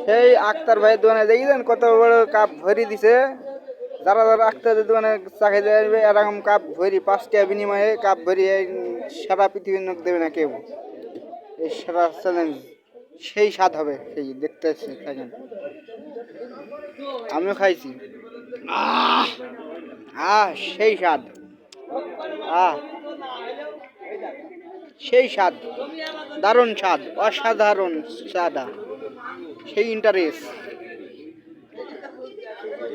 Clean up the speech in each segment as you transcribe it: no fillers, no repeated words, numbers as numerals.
সেই আক্তার ভাইয়ের দোকানে দেখেছেন কত বড় কাপ ভরি দিছে। যারা যারা আক্তারের দোকানে চা খেতে আসবে এরকম কাপ ভরি 5 টাকা বিনিময়ে কাপ ভরি সারা পৃথিবীর লোক দেবে না কেউ। এই সারা চ্যালেঞ্জ সেই স্বাদ হবে, সেই দেখতে থাকেন। আমিও খাইছি। আহ আহ সেই স্বাদ, আহ সেই স্বাদ, দারুণ স্বাদ, অসাধারণ স্বাদ, সেই ইন্টারেস্ট।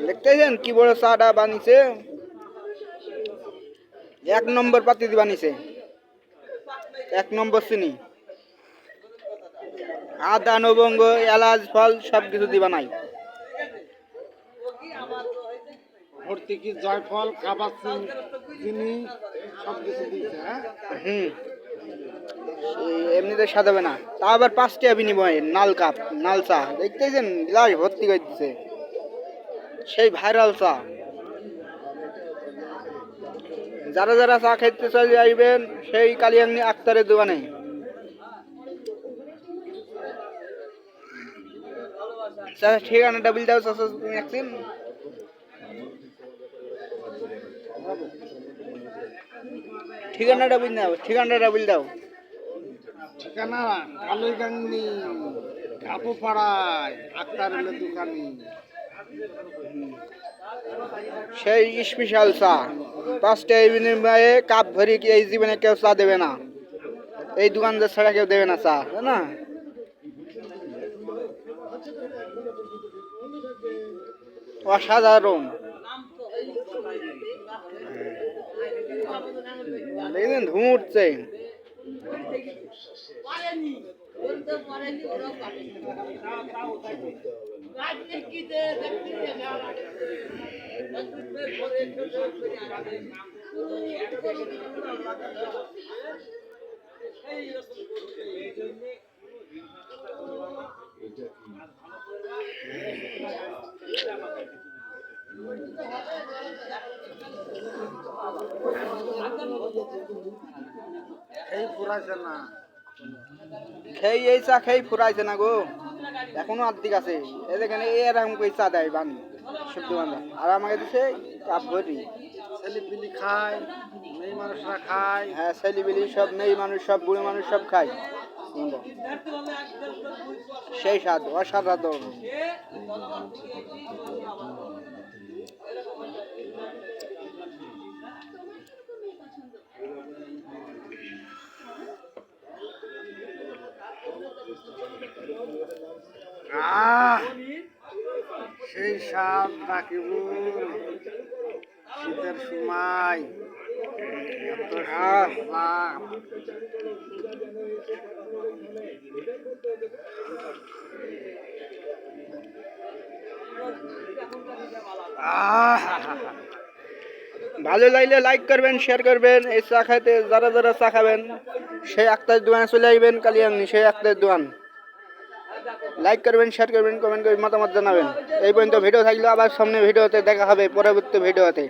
দেখতেছেন কি বড় চাটা বানিয়েছে, 1 নম্বর পাতি দিয়ে বানিয়েছে, 1 নম্বর চিনি, আদা লবঙ্গ এলাচ ফল সব কিছু দিয়ে বানাই। ভর্তি কি জয়ফল খাবার চিনি সব কিছু দিয়েছে। হ্যাঁ এমনিতে সাজাবে না, তা আবার 5 টাকা বিনিময়ে নাল কাপ নাল চা দেখতেছেন, গ্লাস ভর্তি করে দিচ্ছে, সেই ভাইরাল চা। যারা যারা চা খেতে চলে আসবেন সেই কালিয়াঙ্গি আক্তারের দোকানে। ঠিকানাটা বলে দাও চাচা, তুমি একদিন ঠিকানাটা বলে দাও, ঠিকানাটা বলে দাও। ঠিকানা কালুইগাংনি কাপুপাড়ায় আক্তার দোকানি। সেই স্পেশাল চা 5 টাকা বিনিময়ে কাপ ভরি এই জীবনে কেউ চা দেবে না, এই দোকানদার ছাড়া কেউ দেবে না চা, তাই না? অসাধারণ, দেখবেন ধুম উঠছে। এই পুরাছে না, খেয়ে এই চা খেয়ে ফুরাইছে না গো, এখনো আর্ধেক আছে। এখানে এরকম করে চা দেয় বানি সব দোকানদার, আর আমাকে দিছে কাপ ভরি। ছেলেপিলি খায়, মেয়ে মানুষরা খায়। হ্যাঁ ছেলেপিলি সব, মেয়ে মানুষ সব, বুড়ো মানুষ সব খায়। সেই স্বাদ অসাধারণ। সেই স্বাদ রাকিবুল, শীতের সময় এত স্বাদ। ভালো লাগলে লাইক করবেন, শেয়ার করবেন। এই চা খাইতে যারা যারা চা খাবেন সেই আক্তার দোকানে চলে আসবেন, কালিয়াঙ্গি সেই আক্তার দোকান। লাইক করবেন, শেয়ার করবেন, কমেন্ট করবেন, মতামত জানাবেন। এই পর্যন্ত ভিডিও থাকলে আবার সামনে ভিডিওতে দেখা হবে, পরবর্তী ভিডিওতে।